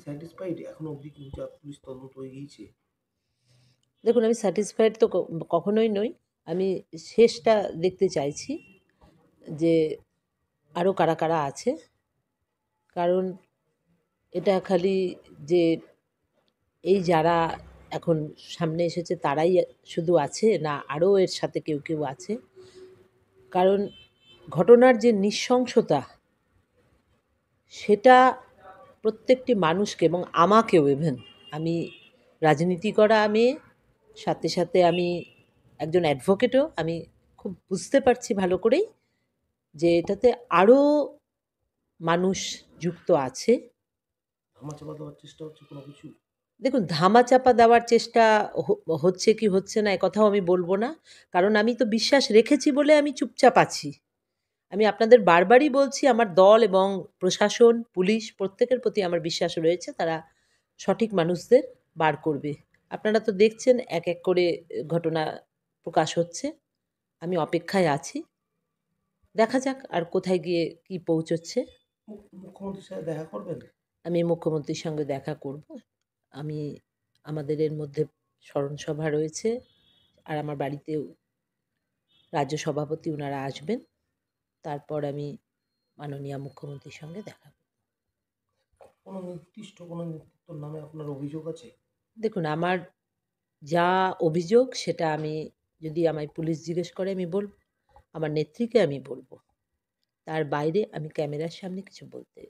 Satisfied এখনো অবধি কি যা পুলিশ তদন্ত হয়ে গিয়েছে? দেখুন, আমি স্যাটিসফাইড তো কখনোই নই। আমি শেষটা দেখতে চাইছি যে আরও কারা, কারা আছে। কারণ এটা খালি যে এই যারা এখন সামনে এসেছে তারাই শুধু আছে, না আরও এর সাথে কেউ, কেউ আছে। কারণ ঘটনার যে নৃশংসতা সেটা প্রত্যেকটি মানুষকে এবং আমাকেও ইভেন, আমি রাজনীতি করা মেয়ে, সাথে, সাথে আমি একজন অ্যাডভোকেটও। আমি খুব বুঝতে পারছি ভালো করেই যে এটাতে আরও মানুষ যুক্ত আছে। ধামাচাপা দেওয়ার চেষ্টা হচ্ছে কোনো কিছু? দেখুন, ধামাচাপা দেওয়ার চেষ্টা হচ্ছে কি হচ্ছে না একথাও আমি বলব না। কারণ আমি তো বিশ্বাস রেখেছি বলে আমি চুপচাপ আছি। আমি আপনাদের বারবারই বলছি আমার দল এবং প্রশাসন, পুলিশ প্রত্যেকের প্রতি আমার বিশ্বাস রয়েছে তারা সঠিক মানুষদের বার করবে। আপনারা তো দেখছেন এক, এক করে ঘটনা প্রকাশ হচ্ছে। আমি অপেক্ষায় আছি। দেখা যাক আর কোথায় গিয়ে কি পৌঁছচ্ছে। মুখ্যমন্ত্রীর সাথে দেখা করবেন? আমি মুখ্যমন্ত্রীর সঙ্গে দেখা করব। আমি আমাদের এর মধ্যে স্মরণসভা রয়েছে। আর আমার বাড়িতেও রাজ্য সভাপতি উনারা আসবেন। তারপর আমি মাননীয়া মুখ্যমন্ত্রীর সঙ্গে দেখা করব। কোনো নির্দিষ্ট কোনো নেতৃত্বর নামে আপনার অভিযোগ আছে? দেখুন, আমার যা অভিযোগ সেটা আমি, যদি আমায় পুলিশ জিজ্ঞেস করে আমি বলব। আমার নেত্রীকে আমি বলব। তার বাইরে আমি ক্যামেরার সামনে কিছু বলতে